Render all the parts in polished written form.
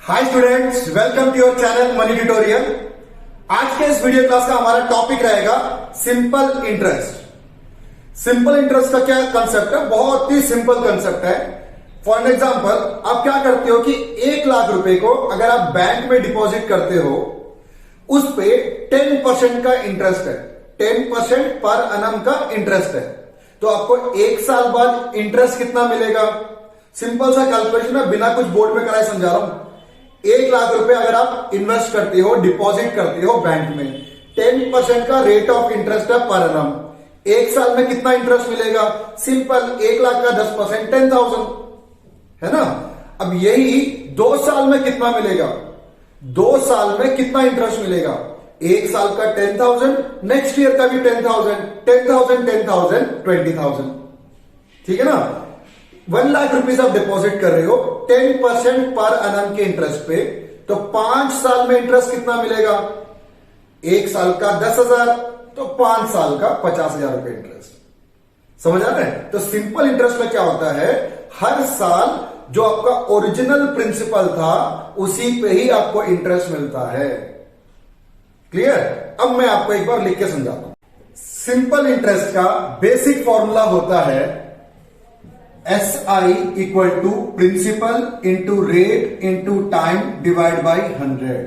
Hi students, welcome to your channel money tutorial. आज के इस वीडियो क्लास का हमारा टॉपिक रहेगा सिंपल इंटरेस्ट। सिंपल इंटरेस्ट का क्या कंसेप्ट है? बहुत ही सिंपल कंसेप्ट है। फॉर एन एग्जाम्पल, आप क्या करते हो कि 1 लाख रुपए को अगर आप बैंक में डिपॉजिट करते हो, उस पे 10% का इंटरेस्ट है। 10% पर annum का इंटरेस्ट है। तो आपको 1 साल बाद इंटरेस्ट कितना मिलेगा? सिंपल सा कैलकुलेशन है, बिना कुछ बोर्ड में कराए समझा रहा हूं। 1 लाख रुपए अगर आप इन्वेस्ट करते हो, डिपॉजिट करते हो बैंक में, 10% का रेट ऑफ इंटरेस्ट है पर annum। 1 साल में कितना इंटरेस्ट मिलेगा? सिंपल, 1 लाख का 10% 10,000 है ना। अब यही 2 साल में कितना मिलेगा? 2 साल में कितना इंटरेस्ट मिलेगा? 1 साल का 10,000, नेक्स्ट ईयर का भी 10,000, 10,000, 10,000, 20,000। ठीक है ना। 1 लाख रुपीज आप डिपॉजिट कर रहे हो 10% पर annum के इंटरेस्ट पे, तो 5 साल में इंटरेस्ट कितना मिलेगा? 1 साल का 10,000, तो 5 साल का 50,000 रुपए इंटरेस्ट। समझ आ रहा है? तो सिंपल इंटरेस्ट में क्या होता है, हर साल जो आपका ओरिजिनल प्रिंसिपल था उसी पे ही आपको इंटरेस्ट मिलता है। क्लियर? अब मैं आपको एक बार लिख के समझाता हूं। सिंपल इंटरेस्ट का बेसिक फॉर्मूला होता है SI equal to principal into rate into time divide by 100।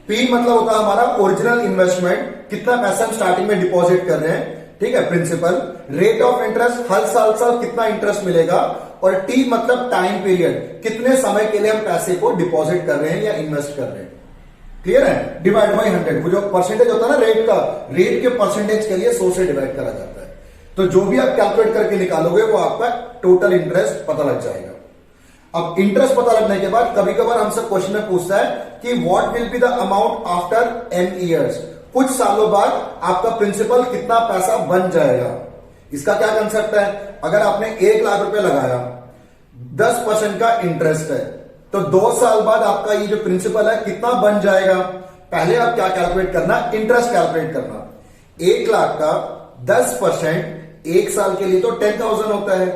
P मतलब होता है हमारा ओरिजिनल इन्वेस्टमेंट, कितना पैसा हम स्टार्टिंग में डिपॉजिट कर रहे हैं, ठीक है, प्रिंसिपल। रेट ऑफ इंटरेस्ट, हर साल कितना इंटरेस्ट मिलेगा, और T मतलब टाइम पीरियड, कितने समय के लिए हम पैसे को डिपॉजिट कर रहे हैं या इन्वेस्ट कर रहे हैं। क्लियर है? डिवाइड बाई 100, वो जो परसेंटेज होता है ना रेट का, रेट के परसेंटेज के लिए 100 से डिवाइड करा जाता है। तो जो भी आप कैलकुलेट करके निकालोगे वो आपका टोटल इंटरेस्ट पता लग जाएगा। अब इंटरेस्ट पता लगने के बाद कभी कभार हमसे क्वेश्चन में पूछता है कि what will be the amount after n years, कुछ सालों बाद आपका प्रिंसिपल कितना पैसा बन जाएगा। इसका क्या कंसेप्ट है? अगर आपने 1 लाख रुपए लगाया, 10% का इंटरेस्ट है, तो 2 साल बाद आपका ये जो प्रिंसिपल है कितना बन जाएगा। पहले आप क्या कैलकुलेट करना, इंटरेस्ट कैलकुलेट करना। 1 लाख का 10% 1 साल के लिए तो 10,000 होता है,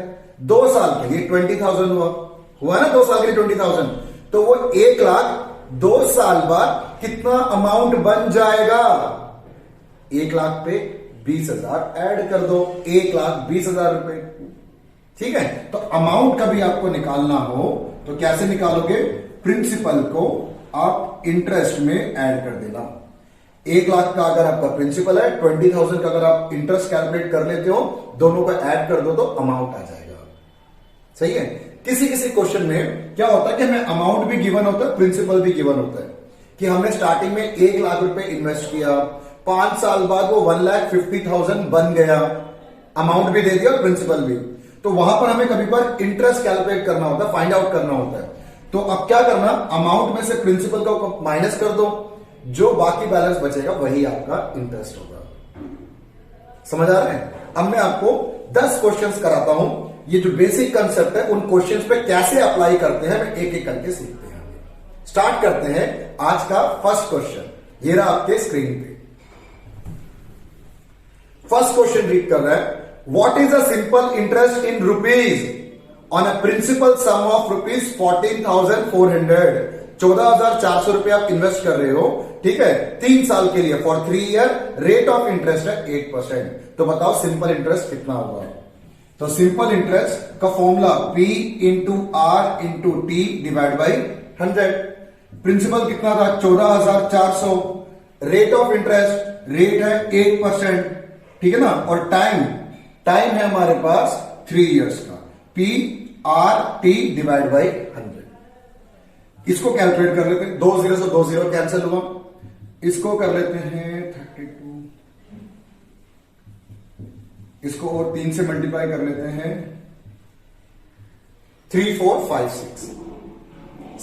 2 साल के लिए 20,000 हुआ ना, 2 साल के लिए 20,000। तो वो 1 लाख 2 साल बाद कितना अमाउंट बन जाएगा? 1 लाख पे 20,000 ऐड कर दो, 1,20,000 रुपए। ठीक है। तो अमाउंट कभी आपको निकालना हो तो कैसे निकालोगे? प्रिंसिपल को आप इंटरेस्ट में ऐड कर देना। 1 लाख का अगर आपका प्रिंसिपल है, 20,000 का अगर आप इंटरेस्ट कैलकुलेट कर लेते हो, दोनों को ऐड कर दो तो अमाउंट आ जाएगा। सही है। किसी किसी क्वेश्चन में क्या होता है कि हमें अमाउंट भी गिवन होता है, प्रिंसिपल भी गिवन होता है, कि हमने स्टार्टिंग में 1 लाख रुपए इन्वेस्ट किया, 5 साल बाद वो 1,50,000 बन गया, अमाउंट भी दे दिया और प्रिंसिपल भी। तो वहां पर हमें कभी पर इंटरेस्ट कैलकुलेट करना होता है, फाइंड आउट करना होता है। तो अब क्या करना, अमाउंट में से प्रिंसिपल को माइनस कर दो, जो बाकी बैलेंस बचेगा वही आपका इंटरेस्ट होगा। समझ आ रहा है? अब मैं आपको 10 क्वेश्चंस कराता हूं। ये जो बेसिक कंसेप्ट है उन क्वेश्चंस पे कैसे अप्लाई करते हैं, मैं एक एक करके सीखते हैं। स्टार्ट करते हैं आज का फर्स्ट क्वेश्चन। ये रहा आपके स्क्रीन पे। फर्स्ट क्वेश्चन रीड कर रहा है, what is a simple interest in rupees on a principal sum of rupees 14,400। 14,400 रुपए आप इन्वेस्ट कर रहे हो, ठीक है, 3 साल के लिए, for 3 year. Rate of interest है 8%। तो बताओ सिंपल इंटरेस्ट कितना होगा? तो सिंपल इंटरेस्ट का formula P into R into T divide by 100। Principal कितना था? 14,400। रेट ऑफ इंटरेस्ट, रेट है 8%, ठीक है ना। और टाइम है हमारे पास 3 इयर्स का। P R T divide by 100। इसको कैलकुलेट कर लेते हैं। 2 0 से 2 0 कैंसिल हुआ। इसको कर लेते हैं 32, इसको और 3 से मल्टीप्लाई कर लेते हैं 3 4 5 6।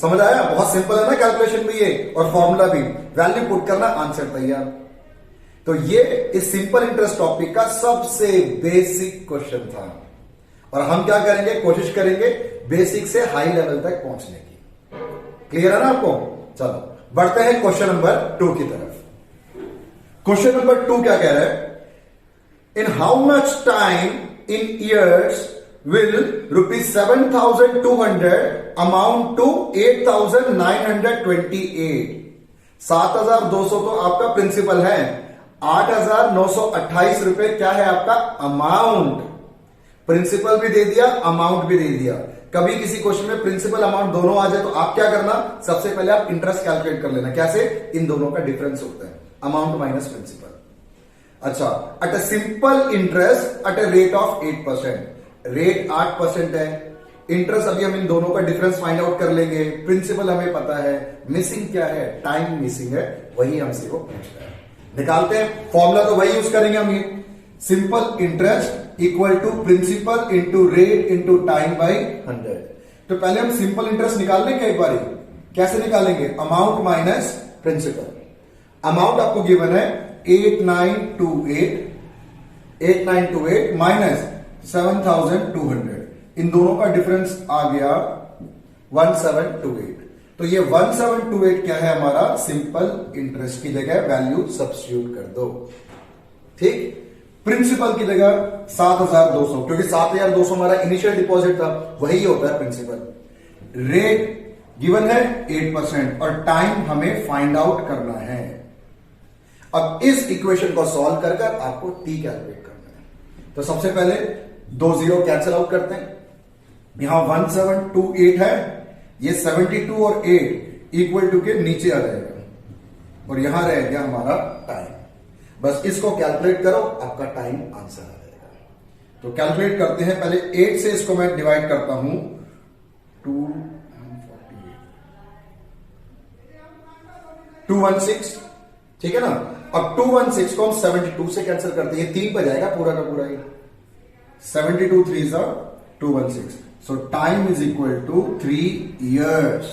समझ आया? बहुत सिंपल है ना कैलकुलेशन भी ये, और फॉर्मूला भी। वैल्यू पुट करना, आंसर तैयार। तो ये इस सिंपल इंटरेस्ट टॉपिक का सबसे बेसिक क्वेश्चन था, और हम क्या करेंगे, कोशिश करेंगे बेसिक से हाई लेवल तक पहुंचने की। क्लियर है ना आपको? चलो बढ़ते हैं क्वेश्चन नंबर 2 की तरफ। क्वेश्चन नंबर 2 क्या कह रहा है, in how much time in years will ₹7,200 amount to 8,928। 7,200 तो आपका प्रिंसिपल है, 8,928 रुपए क्या है आपका अमाउंट। प्रिंसिपल भी दे दिया, अमाउंट भी दे दिया। कभी किसी क्वेश्चन में प्रिंसिपल अमाउंट दोनों आ जाए तो आप क्या करना, सबसे पहले आप इंटरेस्ट कैलकुलेट कर लेना। कैसे? इन दोनों का डिफरेंस होता है, अमाउंट माइनस प्रिंसिपल। अच्छा, at a simple interest at a rate of 8%। Rate 8% है, इंटरेस्ट अभी हम इन दोनों का डिफरेंस फाइंड आउट कर लेंगे। प्रिंसिपल हमें पता है, मिसिंग क्या है, टाइम मिसिंग है, वही हमसे वो पूछता है। निकालते हैं, फॉर्मूला तो वही यूज करेंगे हम। ये simple interest equal to principal into rate into time by 100। तो पहले हम सिंपल इंटरेस्ट निकाल लेंगे एक बार। कैसे निकालेंगे? Amount minus principal. अमाउंट आपको गिवन है 8928 माइनस 7200। इन दोनों का डिफरेंस आ गया 1728। तो ये 1728 क्या है हमारा? सिंपल इंटरेस्ट की जगह वैल्यू सब्स्टिट्यूट कर दो। ठीक, प्रिंसिपल की जगह 7,200, क्योंकि 7,200 हमारा इनिशियल डिपॉजिट था, वही होता है प्रिंसिपल। रेट गिवन है 8% और टाइम हमें फाइंड आउट करना है। अब इस इक्वेशन को सॉल्व कर कर आपको टी कैलकुलेट करना है। तो सबसे पहले 2 जीरो कैंसिल आउट करते हैं। यहां 1728 है, ये 72 और 8 इक्वल टू के नीचे आ जाएगा और यहां रह गया हमारा टाइम। बस इसको कैलकुलेट करो, आपका टाइम आंसर आ जाएगा। तो कैलकुलेट करते हैं। पहले 8 से इसको मैं डिवाइड करता हूं, 216, ठीक है ना। अब 216 को हम 72 से कैंसिल करते हैं, 3 पर जाएगा पूरा का पूरा। 72 3 216, so time is equal to 3 years.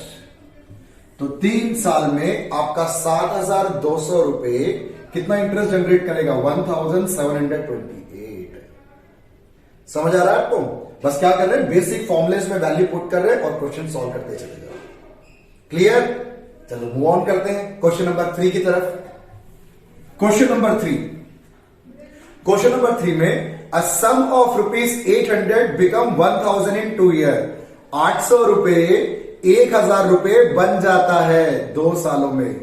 तो 3 साल में आपका 7,200 रुपए कितना इंटरेस्ट जनरेट करेगा? 1,728। समझ आ रहा है आपको? बस क्या कर रहे हैं, बेसिक फॉर्मुलेस में वैल्यू पुट कर रहे हैं और क्वेश्चन सॉल्व करते चले जाओ। क्लियर? चलो मूव ऑन करते हैं क्वेश्चन नंबर 3 की तरफ। क्वेश्चन नंबर 3 में अ sum of ₹800 become 1,000 in 2 year. 800 रुपए 1,000 रुपए बन जाता है 2 सालों में।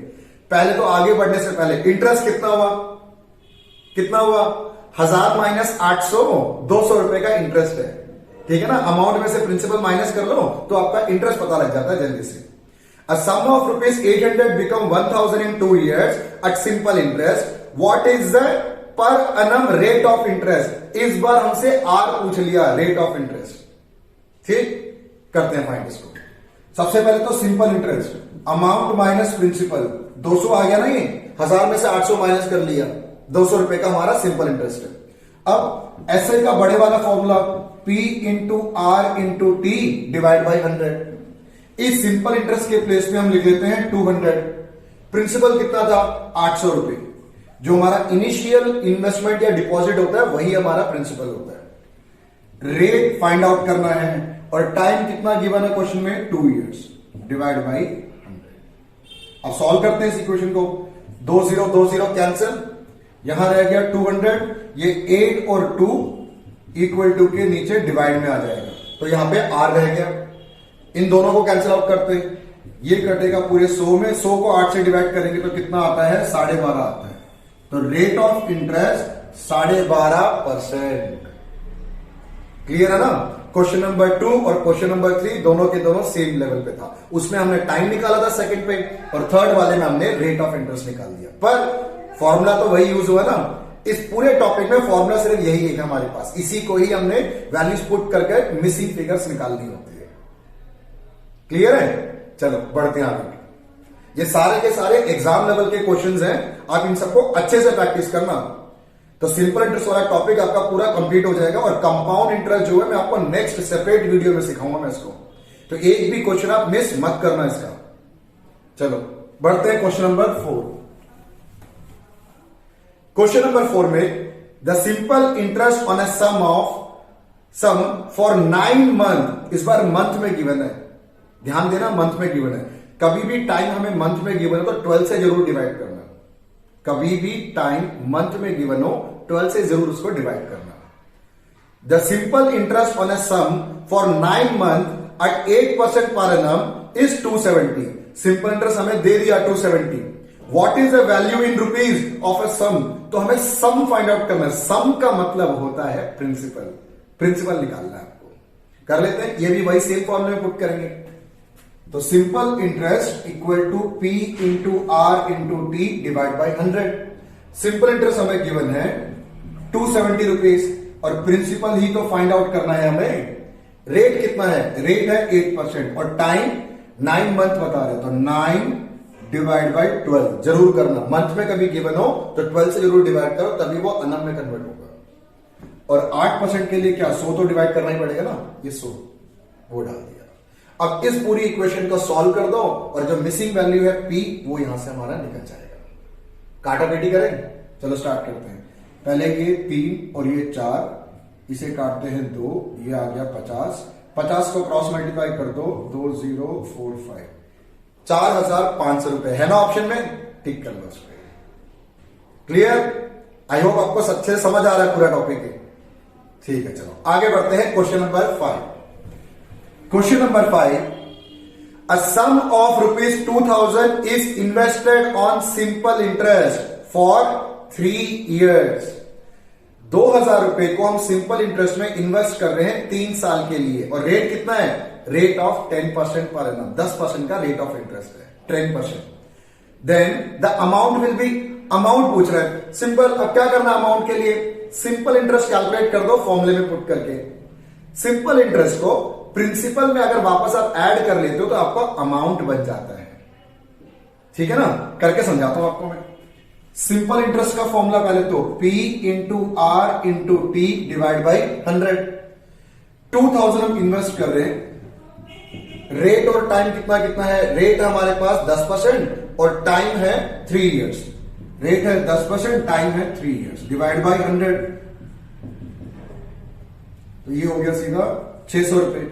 पहले तो आगे बढ़ने से पहले इंटरेस्ट कितना हुआ? 1,000 माइनस 800, 200 रुपए का इंटरेस्ट है। ठीक है ना। अमाउंट में से प्रिंसिपल माइनस कर लो तो आपका इंटरेस्ट पता लग जाता है जल्दी से। A sum of ₹800 become 1,000 in 2 years at simple interest. What is the per annum rate of interest? इस बार हमसे R पूछ लिया, रेट ऑफ इंटरेस्ट। ठीक, करते हैं फाइंड इसको। सबसे पहले तो simple interest, amount minus principal. 200 आ गया ना, ये 1000 में से 800 माइनस कर लिया, 200 रुपए का हमारा सिंपल इंटरेस्ट है। अब ऐसे का बड़े वाला formula P into R into T divide by 100। इस सिंपल इंटरेस्ट के प्लेस में हम लिख लेते हैं 200। प्रिंसिपल कितना था? 800 रुपए। जो हमारा इनिशियल इन्वेस्टमेंट या डिपॉजिट होता है वही हमारा प्रिंसिपल होता है। रेट फाइंड आउट करना है और टाइम कितना गिवन है क्वेश्चन में? 2 इयर्स डिवाइड बाई 100। अब सॉल्व करते हैं इस इक्वेशन को। 2 0 कैंसिल, यहां रह गया 200। ये 8 और 2 इक्वल टू के नीचे डिवाइड में आ जाएगा, तो यहां पे R रह गया। इन दोनों को कैंसिल आउट करते हैं, ये कटेगा पूरे 100 में। 100 को 8 से डिवाइड करेंगे तो कितना आता है? 12.5 आता है। तो रेट ऑफ इंटरेस्ट 12.5%। क्लियर है ना। क्वेश्चन नंबर 2 और क्वेश्चन नंबर 3 दोनों के दोनों सेम लेवल पे था। उसमें हमने टाइम निकाला था सेकंड पे, और थर्ड वाले में हमने रेट ऑफ इंटरेस्ट निकाल दिया। पर फॉर्मूला तो वही यूज हुआ ना। इस पूरे टॉपिक में फॉर्मूला सिर्फ यही है हमारे पास, इसी को ही हमने वैल्यूज पुट करके मिसिंग फिगर्स निकालनी होती है। क्लियर है? चलो बढ़ते हैं आगे। ये सारे के सारे एग्जाम लेवल के क्वेश्चंस हैं, आप इन सबको अच्छे से प्रैक्टिस करना। तो सिंपल इंटरेस्ट वाला टॉपिक आपका पूरा कंप्लीट हो जाएगा। और कंपाउंड इंटरेस्ट जो है मैं आपको नेक्स्ट सेपरेट वीडियो में सिखाऊंगा मैं इसको, तो एक भी क्वेश्चन आप मिस मत करना इसका। चलो बढ़ते हैं क्वेश्चन नंबर 4। क्वेश्चन नंबर 4 में the simple interest on a sum for 9 month. इस बार मंथ में गिवन है, ध्यान देना, मंथ में गिवन है। कभी भी टाइम हमें मंथ में गिवन है तो 12 से जरूर डिवाइड करना। कभी भी टाइम मंथ में गिवन हो 12 से जरूर उसको डिवाइड करना। The simple interest on a sum for 9 month at 8% per annum is 270. Simple interest हमें दे दिया 270. What is the value in rupees of a sum? तो हमें सम फाइंड आउट करना है. सम का मतलब होता है प्रिंसिपल. प्रिंसिपल निकालना है आपको. कर लेते हैं. ये भी वही सेम फॉर्मूले में पुट करेंगे. तो simple interest equal to p into are into T divide by 100. Simple interest हमें गिवन है 270 रुपीज और प्रिंसिपल ही तो फाइंड आउट करना है हमें. रेट कितना है? रेट है 8% और टाइम 9 month बता रहे. तो 9 डिवाइड बाई 12 जरूर करना. मंथ में कभी गिवन हो तो 12 से जरूर डिवाइड करो, तभी वो अनम में कन्वर्ट होगा. और 8% के लिए क्या 100 तो डिवाइड करना ही पड़ेगा ना. ये 100 वो डाल दिया. अब इस पूरी इक्वेशन को सॉल्व कर दो और जो मिसिंग वैल्यू है पी वो यहां से हमारा निकल जाएगा. काटा पेटी करें. चलो स्टार्ट करते हैं. पहले ये 3 और ये 4, इसे काटते हैं 2, ये आ गया 50. 50 को क्रॉस मल्टीप्लाई कर दो. 2045 4,500 रुपए है ना ऑप्शन में. टिक कर लो उस पर. क्लियर? आई होप आपको सच्चे समझ आ रहा है पूरा टॉपिक. ठीक है, चलो आगे बढ़ते हैं. Question number 5. Question number 5. A sum of rupees 2000 is invested on simple interest for 3 years. 2000 रुपए को हम सिंपल इंटरेस्ट में इन्वेस्ट कर रहे हैं 3 साल के लिए. और रेट कितना है? Rate of 10% per annum. 10% का रेट ऑफ इंटरेस्ट है. 10%. Then the amount will be. Amount पूछ रहा है. सिंपल. अब क्या करना अमाउंट के लिए? सिंपल इंटरेस्ट कैलकुलेट कर दो फॉर्मूले में पुट करके. सिंपल इंटरेस्ट को प्रिंसिपल में अगर वापस आप ऐड कर लेते हो तो आपका अमाउंट बन जाता है. ठीक है ना. करके समझाता हूं आपको मैं. सिंपल इंटरेस्ट का फॉर्मूला पहले तो P into are into T divide by 100. 2000 हम इन्वेस्ट कर रहे हैं. रेट और टाइम कितना कितना है? रेट है हमारे पास 10% और टाइम है 3 years. रेट है 10%, टाइम है 3 years. Divide by 100. तो ये हो गया सीधा 600 रुपए.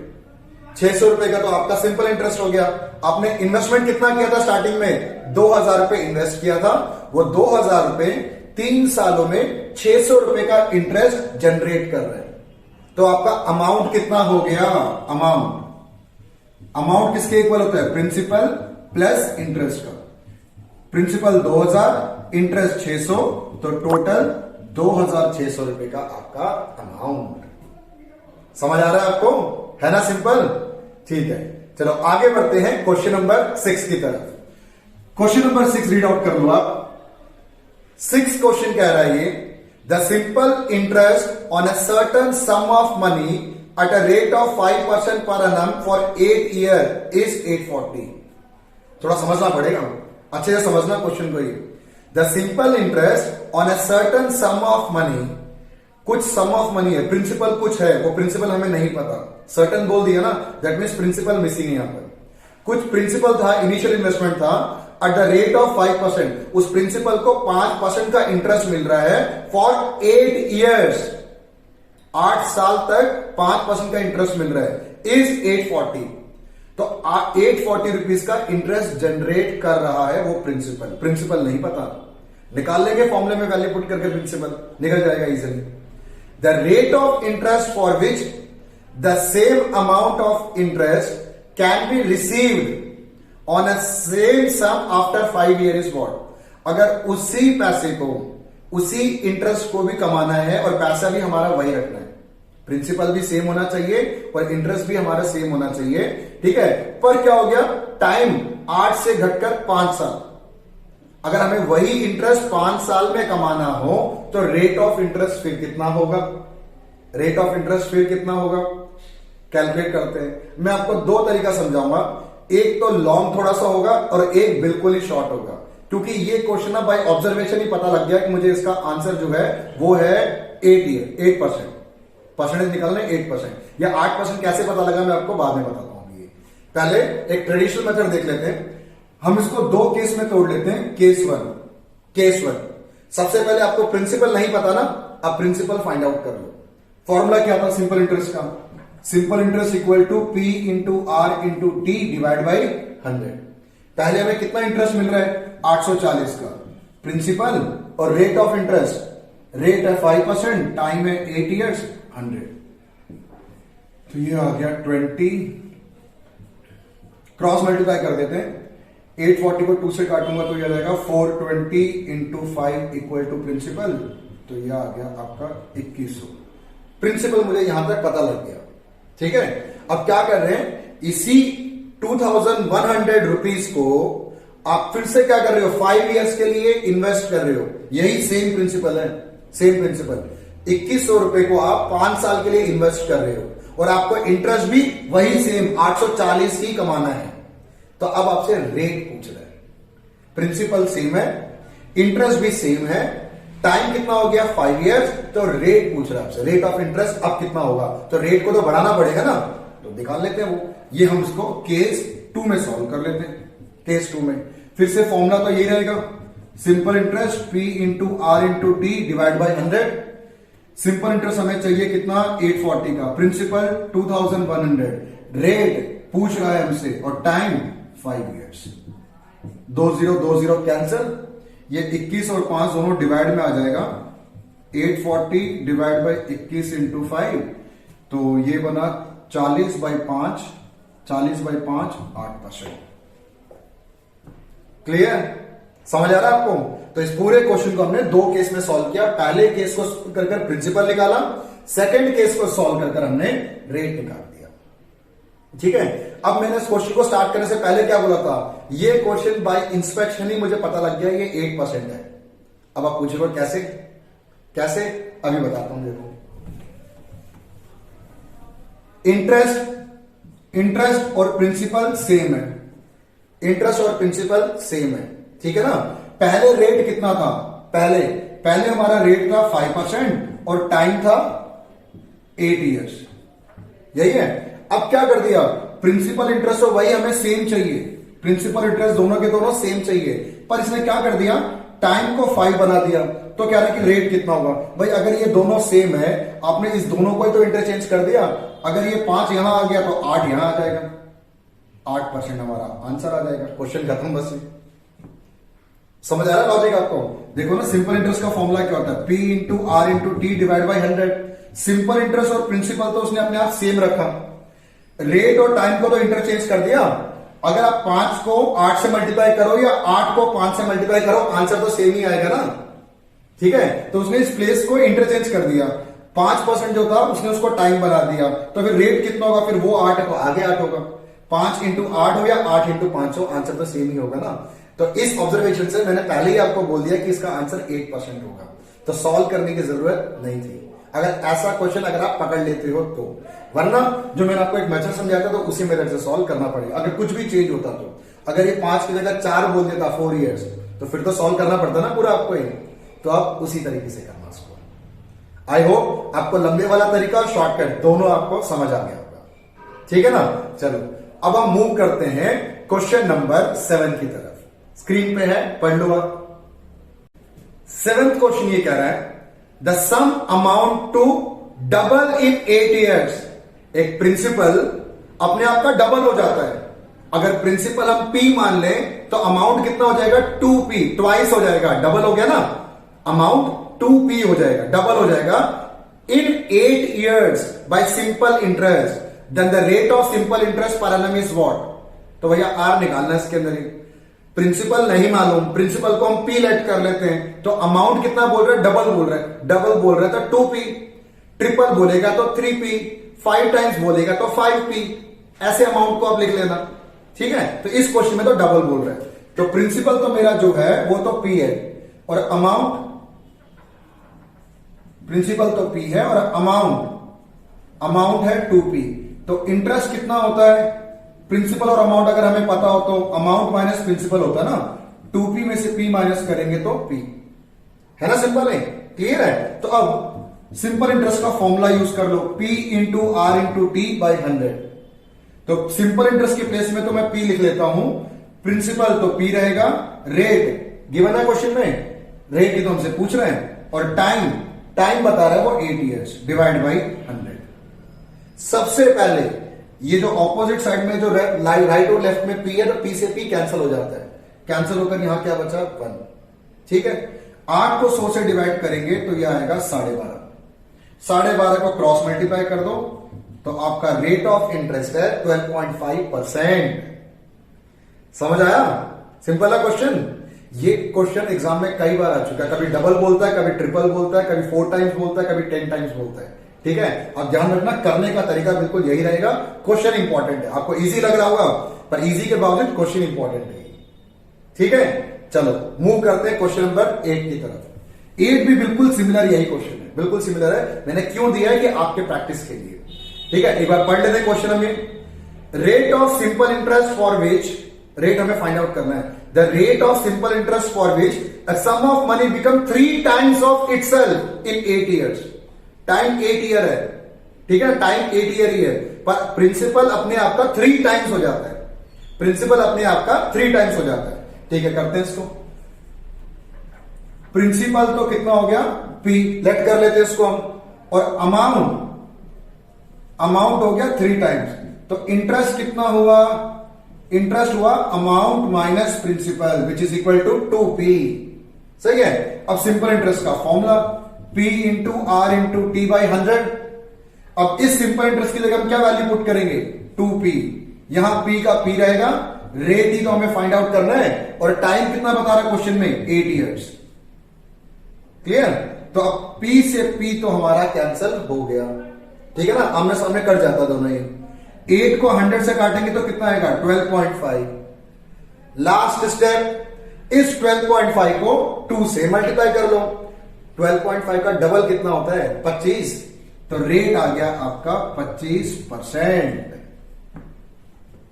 600 रुपए का तो आपका सिंपल इंटरेस्ट हो गया. आपने इन्वेस्टमेंट कितना किया था स्टार्टिंग में? 2000 रुपए इन्वेस्ट किया था. वो 2000 रुपए 3 सालों में 600 रुपए का इंटरेस्ट जनरेट कर रहे हैं. तो आपका अमाउंट कितना हो गया? अमाउंट किसके इक्वल होता है? प्रिंसिपल प्लस इंटरेस्ट का. प्रिंसिपल 2000, इंटरेस्ट 600, तो टोटल 2600 रुपए का आपका अमाउंट. समझ आ रहा है आपको? है ना सिंपल. ठीक है, चलो आगे बढ़ते हैं क्वेश्चन नंबर 6 की तरफ. क्वेश्चन नंबर 6 रीड आउट कर लो आप. 6 क्वेश्चन कह रहा है ये. The simple interest on a certain some of money at a rate of 5% पर annum फॉर 8 years इज 840. थोड़ा समझना पड़ेगा, अच्छे से समझना क्वेश्चन को. ये the simple interest on a certain some of money. कुछ सम ऑफ मनी है, प्रिंसिपल कुछ है, वो प्रिंसिपल हमें नहीं पता. सर्टन बोल दिया ना, दैट मीन्स प्रिंसिपल मिसिंग है यहां पर. कुछ प्रिंसिपल था, इनिशियल इन्वेस्टमेंट था एट द रेट ऑफ 5%. उस प्रिंसिपल को 5% का इंटरेस्ट मिल रहा है फॉर 8 years. 8 साल तक 5% का इंटरेस्ट मिल रहा है. इज 840. तो 840 रुपीज का इंटरेस्ट जनरेट कर रहा है वो प्रिंसिपल. प्रिंसिपल नहीं पता, निकाल लेंगे फॉर्मूले में वैल्यू पुट करके. प्रिंसिपल निकल जाएगा easily. The rate of interest for which the same amount of interest can be received on a same sum after 5 years is what. अगर उसी पैसे को, उसी इंटरेस्ट को भी कमाना है और पैसा भी हमारा वही रखना है. प्रिंसिपल भी सेम होना चाहिए और इंटरेस्ट भी हमारा सेम होना चाहिए. ठीक है, पर क्या हो गया? टाइम 8 से घटकर 5 साल. अगर हमें वही इंटरेस्ट 5 साल में कमाना हो तो रेट ऑफ इंटरेस्ट फिर कितना होगा? रेट ऑफ इंटरेस्ट फिर कितना होगा? कैलकुलेट करते हैं. मैं आपको 2 तरीका समझाऊंगा. एक तो लॉन्ग थोड़ा सा होगा और एक बिल्कुल ही शॉर्ट होगा. क्योंकि ये क्वेश्चन ना बाय ऑब्जर्वेशन ही पता लग गया कि मुझे इसका आंसर जो है वो है 8%. परसेंटेज निकालना है 8%. या 8% कैसे पता लगा मैं आपको बाद में बताता हूं. पहले एक ट्रेडिशनल मेथड देख लेते हैं. हम इसको 2 केस में तोड़ लेते हैं. केस 1. सबसे पहले आपको प्रिंसिपल नहीं पता ना, अब प्रिंसिपल फाइंड आउट कर लो. फॉर्मूला क्या था सिंपल इंटरेस्ट का? Simple interest equal to P into are into T divide by 100. पहले हमें कितना इंटरेस्ट मिल रहा है? 840 का प्रिंसिपल. और रेट ऑफ इंटरेस्ट, रेट है 5%, टाइम है 8 years, 100. तो ये आ गया 20, क्रॉस मल्टीप्लाई कर देते हैं। 840 को 2 से काटूंगा तो ये आ जाएगा 420 इंटू 5 इक्वल टू प्रिंसिपल, तो ये आ गया आपका 2100। प्रिंसिपल मुझे यहां तक पता लग गया, ठीक है। अब क्या कर रहे हैं, इसी 2100 रुपीज को आप फिर से क्या कर रहे हो, 5 इयर्स के लिए इन्वेस्ट कर रहे हो। यही सेम प्रिंसिपल है, सेम प्रिंसिपल। 2100 रुपए को आप 5 साल के लिए इन्वेस्ट कर रहे हो और आपको इंटरेस्ट भी वही सेम 840 ही कमाना है। तो अब आपसे रेट पूछ रहा है, प्रिंसिपल सेम है, इंटरेस्ट भी सेम है, टाइम कितना हो गया 5 इयर्स, तो रेट पूछ रहा है आपसे, रेट ऑफ इंटरेस्ट अब कितना होगा। तो रेट को तो बढ़ाना पड़ेगा ना, तो निकाल लेते हैं वो। ये हम उसको केस 2 में सॉल्व कर लेते हैं। केस 2 में फिर से फॉर्मूला तो यही रहेगा, simple interest P into are into T divide by 100। Simple interest हमें चाहिए कितना, 840 का, प्रिंसिपल 2100, रेट पूछ रहा है हमसे और टाइम 5 इयर्स। 20 कैंसिल, ये 21 और 5 दोनों डिवाइड में आ जाएगा। 840 डिवाइड बाई 21 इंटू 5, तो ये बना 40/5, 8%। क्लियर, समझ आ रहा है आपको। तो इस पूरे क्वेश्चन को हमने 2 केस में सॉल्व किया। पहले केस को कर कर प्रिंसिपल निकाला, सेकंड केस को सॉल्व कर कर हमने रेट निकाल दिया, ठीक है। अब मैंने इस क्वेश्चन को स्टार्ट करने से पहले क्या बोला था, ये क्वेश्चन बाय इंस्पेक्शन ही मुझे पता लग गया ये 8% है। अब आप पूछोगे कैसे, कैसे अभी बताता हूं। देखो, इंटरेस्ट और प्रिंसिपल सेम है, इंटरेस्ट और प्रिंसिपल सेम है, ठीक है ना। पहले रेट कितना था, पहले हमारा रेट था 5% और टाइम था 8 इयर्स, यही है। अब क्या कर दिया, प्रिंसिपल इंटरेस्ट तो वही हमें सेम चाहिए, प्रिंसिपल इंटरेस्ट दोनों के दोनों सेम चाहिए, पर इसने क्या कर दिया, टाइम को 5 बना दिया। तो कह रहा है कि रेट कितना होगा। भाई अगर ये दोनों सेम है, आपने इस दोनों को ही तो इंटरचेंज कर दिया। अगर ये 5 यहां आ गया तो 8 यहां आ जाएगा, 8% हमारा आंसर आ जाएगा। क्वेश्चन खत्म बस। समझ आ रहा है लॉजिक आपको। देखो ना, सिंपल इंटरेस्ट का फॉर्मूला क्या होता है, P into are into T divide by 100। Simple interest और प्रिंसिपल तो उसने अपने आप सेम रखा, रेट और टाइम को तो इंटरचेंज कर दिया। अगर आप 5 को 8 से मल्टीप्लाई करो या 8 को 5 से मल्टीप्लाई करो, आंसर तो सेम ही आएगा ना, ठीक है। तो उसने इस प्लेस को इंटरचेंज कर दिया। 5% जो था उसने उसको टाइम बना दिया, तो फिर रेट कितना होगा, फिर वो 8 को आगे 8 होगा। 5 इंटू 8 हो या 8 इंटू 5 हो, आंसर तो सेम ही होगा ना। तो इस ऑब्जर्वेशन से मैंने पहले ही आपको बोल दिया कि इसका आंसर 8% होगा, तो सॉल्व करने की जरूरत नहीं थी। अगर ऐसा क्वेश्चन अगर आप पकड़ लेते हो तो, वरना जो मैंने आपको एक मेथड समझाया था तो उसी मेथड से सॉल्व करना पड़ेगा। अगर कुछ भी चेंज होता तो, अगर ये 5 की जगह 4 बोल देता 4 इयर्स, तो फिर तो सॉल्व करना पड़ता ना पूरा आपको ही। तो आप उसी तरीके से करना उसको। आई होप आपको लंबे वाला तरीका और शॉर्टकट दोनों आपको समझ आ गया होगा, ठीक है ना। चलो अब हम मूव करते हैं क्वेश्चन नंबर 7 की तरफ। स्क्रीन पे है, पढ़ लो आप। 7th क्वेश्चन ये कह रहा है, the sum amount to double in 8 years. एक प्रिंसिपल अपने आप का डबल हो जाता है। अगर प्रिंसिपल हम P मान लें तो अमाउंट कितना हो जाएगा, 2P, ट्वाइस हो जाएगा, डबल हो गया ना, अमाउंट 2P हो जाएगा, डबल हो जाएगा in 8 years by simple interest, then the rate of simple interest per annum is what. तो भैया आर निकालना है इसके अंदर ही। प्रिंसिपल नहीं मालूम, प्रिंसिपल को हम P लेट कर लेते हैं, तो अमाउंट कितना बोल रहे हैं, डबल बोल रहे हैं, डबल बोल रहे हैं तो 2P, ट्रिपल बोलेगा तो 3P, 5 टाइम्स बोलेगा तो 5P, ऐसे अमाउंट को आप लिख लेना, ठीक है। तो इस क्वेश्चन में तो डबल बोल रहे हैं, तो प्रिंसिपल तो मेरा जो है वो तो P है और अमाउंट, प्रिंसिपल तो P है और अमाउंट है 2P। तो इंटरेस्ट कितना होता है, प्रिंसिपल और अमाउंट अगर हमें पता हो तो अमाउंट माइनस प्रिंसिपल होता है ना, 2P में से P माइनस करेंगे तो P, है ना, सिंपल है, क्लियर है। तो अब सिंपल इंटरेस्ट का फॉर्मूला यूज कर लो, P into are into T by 100। तो सिंपल इंटरेस्ट के प्लेस में तो मैं P लिख लेता हूं, प्रिंसिपल तो P रहेगा, रेट गिवन है क्वेश्चन में, रेट की तो हमसे पूछ रहे हैं, और टाइम बता रहा है वो 8 इयर्स, डिवाइड बाई 100। सबसे पहले ये जो ऑपोजिट साइड में जो राइट और लेफ्ट में P है, तो P से P कैंसिल हो जाता है, कैंसिल होकर यहां क्या बचा 1, ठीक है। 8 को 100 से डिवाइड करेंगे तो यह आएगा 12.5। 12.5 को क्रॉस मल्टीप्लाई कर दो तो आपका रेट ऑफ इंटरेस्ट है 12.5%। समझ आया? सिंपल है क्वेश्चन। ये क्वेश्चन एग्जाम में कई बार आ चुका है, कभी डबल बोलता है, कभी ट्रिपल बोलता है, कभी 4 टाइम्स बोलता है, कभी 10 टाइम्स बोलता है। ठीक है, अब ध्यान रखना, करने का तरीका बिल्कुल यही रहेगा। क्वेश्चन इंपॉर्टेंट है, आपको इजी लग रहा होगा पर इजी के बावजूद क्वेश्चन इंपॉर्टेंट है। ठीक है, चलो मूव करते हैं क्वेश्चन नंबर 8 की तरफ। 8 भी बिल्कुल सिमिलर यही क्वेश्चन है, बिल्कुल सिमिलर है। मैंने क्यों दिया है कि आपके प्रैक्टिस के लिए। ठीक है, एक बार पढ़ लेते हैं क्वेश्चन हमें। Rate of simple interest for which, rate हमें फाइंड आउट करना है। The rate of simple interest for which a sum of money become 3 times of itself in 8 years. Time 8 year है, ठीक है, टाइम 8 ईयर ही है, पर principal अपने आप का 3 टाइम्स हो जाता है। प्रिंसिपल अपने आप का 3 टाइम्स हो जाता है। ठीक है, करते हैं इसको। प्रिंसिपल तो कितना हो गया, P, लेट कर लेते हैं इसको हम, और अमाउंट हो गया 3 टाइम्स। तो इंटरेस्ट कितना हुआ, इंटरेस्ट हुआ amount minus principal which is equal to 2P। सही है। अब सिंपल इंटरेस्ट का formula P into are into T by 100। अब इस सिंपल इंटरेस्ट की जगह हम क्या वैल्यू पुट करेंगे, 2P। यहां P का P रहेगा, रेट ही तो हमें फाइंड आउट करना है, और टाइम कितना बता रहा है क्वेश्चन में, 8 ईयर्स। क्लियर? तो अब P से P तो हमारा कैंसिल हो गया। ठीक है ना, आमने सामने कट जाता दोनों ही। 8 को 100 से काटेंगे तो कितना आएगा, 12.5। लास्ट स्टेप, इस 12.5 को 2 से मल्टीप्लाई कर लो। 12.5 का डबल कितना होता है, 25। तो रेट आ गया आपका 25%।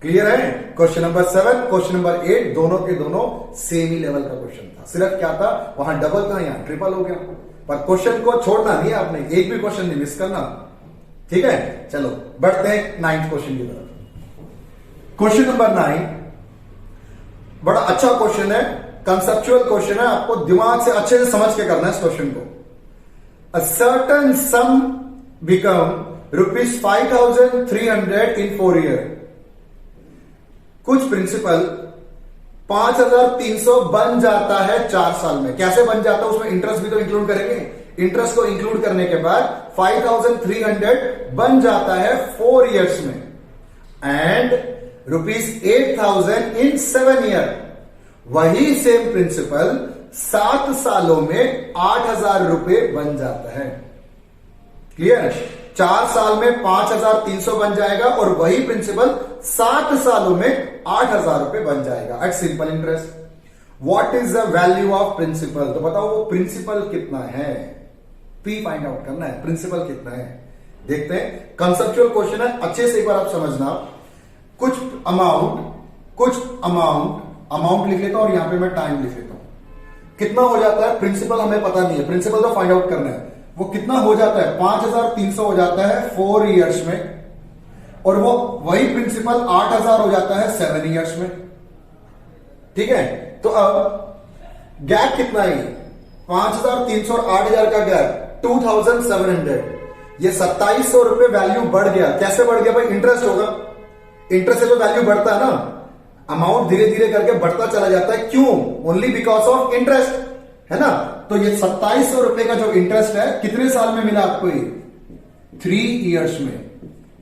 क्लियर है? क्वेश्चन नंबर 7, क्वेश्चन नंबर 8 दोनों के दोनों सेम ही लेवल का क्वेश्चन था। सिर्फ क्या था, वहां डबल था, यहां ट्रिपल हो गया। पर क्वेश्चन को छोड़ना नहीं है आपने, एक भी क्वेश्चन नहीं मिस करना। ठीक है, चलो बढ़ते हैं 9th क्वेश्चन की तरफ। क्वेश्चन नंबर 9 बड़ा अच्छा क्वेश्चन है, कंसेप्चुअल क्वेश्चन है, आपको दिमाग से अच्छे से समझ के करना है इस क्वेश्चन को। A certain some become ₹5,300 in 4 year. कुछ प्रिंसिपल 5,300 बन जाता है 4 साल में। कैसे बन जाता है, उसमें इंटरेस्ट भी तो इंक्लूड करेंगे। इंटरेस्ट को इंक्लूड करने के बाद 5,300 बन जाता है 4 ईयर्स में, एंड ₹8,000 इन 7 ईयर। वही सेम प्रिंसिपल 7 सालों में 8,000 रुपए बन जाता है। क्लियर? 4 साल में 5,300 बन जाएगा, और वही प्रिंसिपल 7 सालों में 8,000 रुपए बन जाएगा at simple interest. What is the value of principal? तो बताओ वो प्रिंसिपल कितना है, P फाइंड आउट करना है, प्रिंसिपल कितना है। देखते हैं, कंसेप्चुअल क्वेश्चन है, अच्छे से एक बार आप समझना। कुछ अमाउंट लिख लेता हूं, और यहां पे मैं टाइम लिख लेता हूं। कितना हो जाता है प्रिंसिपल हमें पता नहीं है, प्रिंसिपल तो फाइंड आउट करना है। वो कितना हो जाता है, 5,300 हो जाता है 4 ईयर्स में, और वो वही प्रिंसिपल 8,000 हो जाता है 7 ईयर्स में। ठीक है, तो अब गैप कितना है, 5,300 और 8,000 का गैप 2,700। ये 2,700 रुपए वैल्यू बढ़ गया। कैसे बढ़ गया भाई, इंटरेस्ट होगा, इंटरेस्ट से तो वैल्यू बढ़ता है ना, अमाउंट धीरे धीरे करके बढ़ता चला जाता है। क्यों? ओनली बिकॉज ऑफ इंटरेस्ट, है ना। तो ये 2,700 रुपए का जो इंटरेस्ट है कितने साल में मिला आपको, ये 3 ईयर्स में।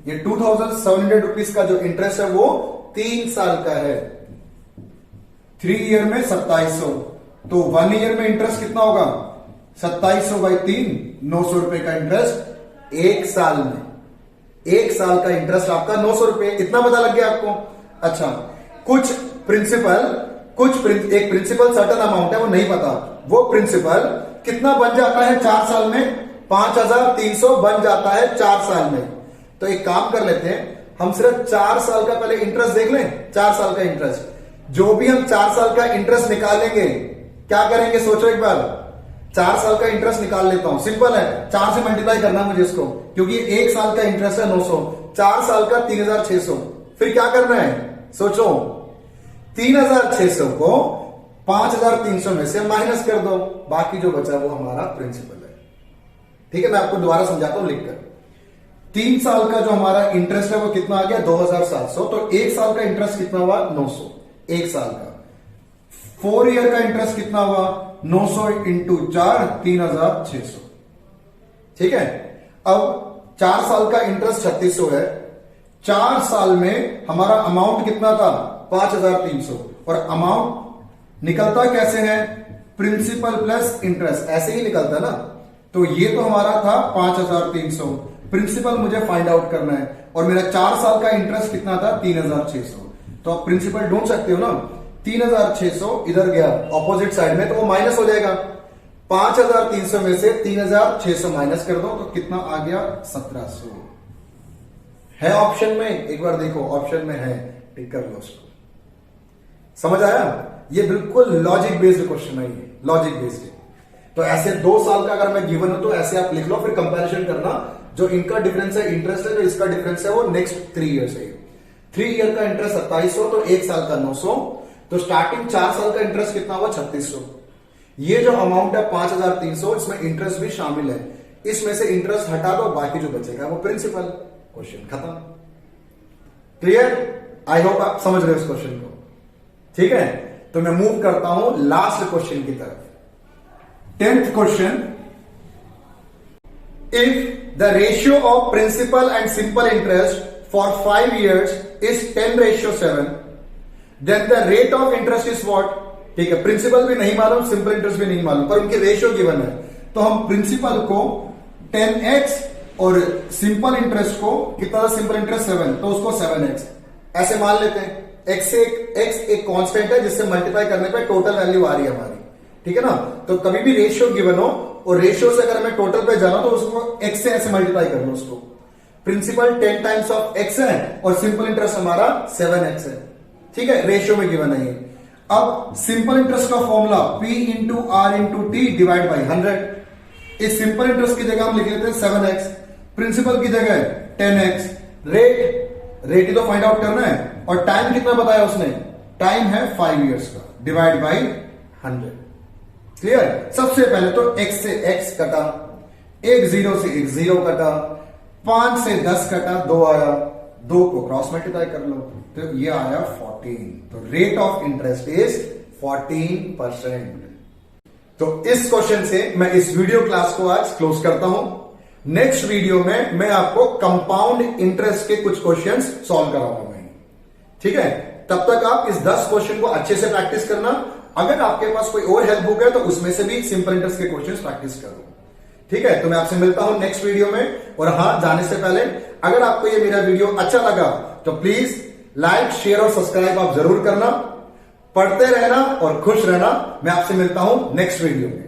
ये 2,700 रुपीज का जो इंटरेस्ट है वो 3 साल का है। 3 ईयर में 2,700, तो 1 ईयर में इंटरेस्ट कितना होगा, 2,700 बाई 3, 900 रुपए का इंटरेस्ट 1 साल में। 1 साल का इंटरेस्ट आपका 900 रुपए, इतना पता लग गया आपको। अच्छा, कुछ प्रिंसिपल एक प्रिंसिपल सर्टन अमाउंट है, वो नहीं पता। वो प्रिंसिपल कितना बन जाता है 4 साल में, 5,300 बन जाता है 4 साल में। तो एक काम कर लेते हैं, हम सिर्फ 4 साल का पहले इंटरेस्ट देख लें। 4 साल का इंटरेस्ट, जो भी हम 4 साल का इंटरेस्ट निकालेंगे, क्या करेंगे सोचो एक बार। 4 साल का इंटरेस्ट निकाल लेता हूं, सिंपल है, 4 से मल्टीप्लाई करना मुझे इसको, क्योंकि 1 साल का इंटरेस्ट है 900, 4 साल का 3,600। फिर क्या करना है सोचो, 3,600 को 5,300 में से माइनस कर दो, बाकी जो बचा वो हमारा प्रिंसिपल है। ठीक है, मैं आपको दोबारा समझाता हूं लिखकर। 3 साल का जो हमारा इंटरेस्ट है वो कितना आ गया, 2,700। तो 1 साल का इंटरेस्ट कितना हुआ, 900 1 साल का। 4 ईयर का इंटरेस्ट कितना हुआ, 900 इंटू 4, 3,600। ठीक है, अब 4 साल का इंटरेस्ट 3600 है, 4 साल में हमारा अमाउंट कितना था 5300, और अमाउंट निकलता कैसे है, प्रिंसिपल प्लस इंटरेस्ट, ऐसे ही निकलता ना। तो ये तो हमारा था 5300, प्रिंसिपल मुझे फाइंड आउट करना है, और मेरा 4 साल का इंटरेस्ट कितना था 3600। तो आप प्रिंसिपल ढूंढ सकते हो ना, 3600 इधर गया ऑपोजिट साइड में तो वो माइनस हो जाएगा, 5300 में से 3600 माइनस कर दो तो कितना आ गया 1700। है ऑप्शन में, एक बार देखो ऑप्शन में है, टिक कर लो उसको। समझ आया? ये बिल्कुल लॉजिक बेस्ड क्वेश्चन है, ये लॉजिक बेस्ड है। तो ऐसे 2 साल का अगर मैं गिवन हूं तो ऐसे आप लिख लो, फिर कंपैरिजन करना, जो इनका डिफरेंस है इंटरेस्ट है, जो इसका डिफरेंस है वो नेक्स्ट 3 ईयर है। 3 ईयर का इंटरेस्ट 2700, तो 1 साल का 900, तो स्टार्टिंग 4 साल का इंटरेस्ट कितना हुआ 3600। ये जो अमाउंट है 5300, इसमें इंटरेस्ट भी शामिल है, इसमें से इंटरेस्ट हटा दो, बाकी जो बचेगा वो प्रिंसिपल। क्वेश्चन खत्म। क्लियर? आई होप आप समझ रहे हो इस क्वेश्चन को। ठीक है, तो मैं मूव करता हूं लास्ट क्वेश्चन की तरफ। 10th question, if the ratio of principal and simple interest for 5 years is 10:7, then the rate of interest is what. ठीक है, प्रिंसिपल भी नहीं मालूम, सिंपल इंटरेस्ट भी नहीं मालूम, पर उनकी रेशियो गिवन है, तो हम प्रिंसिपल को 10x और सिंपल इंटरेस्ट को कितना था, सिंपल इंटरेस्ट 7, तो उसको 7x ऐसे मान लेते हैं। x से x एक कांस्टेंट है जिससे मल्टीप्लाई करने पे टोटल वैल्यू आ रही है हमारी, ठीक है ना। तो कभी भी रेशियो गिवन हो और रेशियो से अगर मैं टोटल पे जाना तो उसको x से ऐसे मल्टीप्लाई कर लो उसको। प्रिंसिपल 10 टाइम्स ऑफ x है और सिंपल इंटरेस्ट हमारा 7x है, ठीक है, रेशियो में गिवन है ये। अब सिंपल इंटरेस्ट का formula P into are into T divide by 100। इस सिंपल इंटरेस्ट की जगह हम लिख लेते हैं 7x, प्रिंसिपल की जगह 10x, रेट ही तो फाइंड आउट करना है, और टाइम कितना बताया उसने, टाइम है 5 years का, डिवाइड बाई 100। क्लियर? सबसे पहले तो x से x कटा, एक 0 से एक 0 कटा, 5 से 10 कटा, 2 आया, 2 को क्रॉस मल्टीप्लाई कर लो तो ये आया 14। तो रेट ऑफ इंटरेस्ट इज 14%। तो इस क्वेश्चन से मैं इस वीडियो क्लास को आज क्लोज करता हूं। नेक्स्ट वीडियो में मैं आपको कंपाउंड इंटरेस्ट के कुछ क्वेश्चंस सॉल्व कराऊंगा मैं, ठीक है। तब तक आप इस 10 क्वेश्चन को अच्छे से प्रैक्टिस करना। अगर आपके पास कोई और हेल्प बुक है तो उसमें से भी सिंपल इंटरेस्ट के क्वेश्चंस प्रैक्टिस करो, ठीक है। तो मैं आपसे मिलता हूं नेक्स्ट वीडियो में। और हां, जाने से पहले अगर आपको ये मेरा वीडियो अच्छा लगा तो प्लीज लाइक, शेयर और सब्सक्राइब आप जरूर करना। पढ़ते रहना और खुश रहना। मैं आपसे मिलता हूं नेक्स्ट वीडियो में।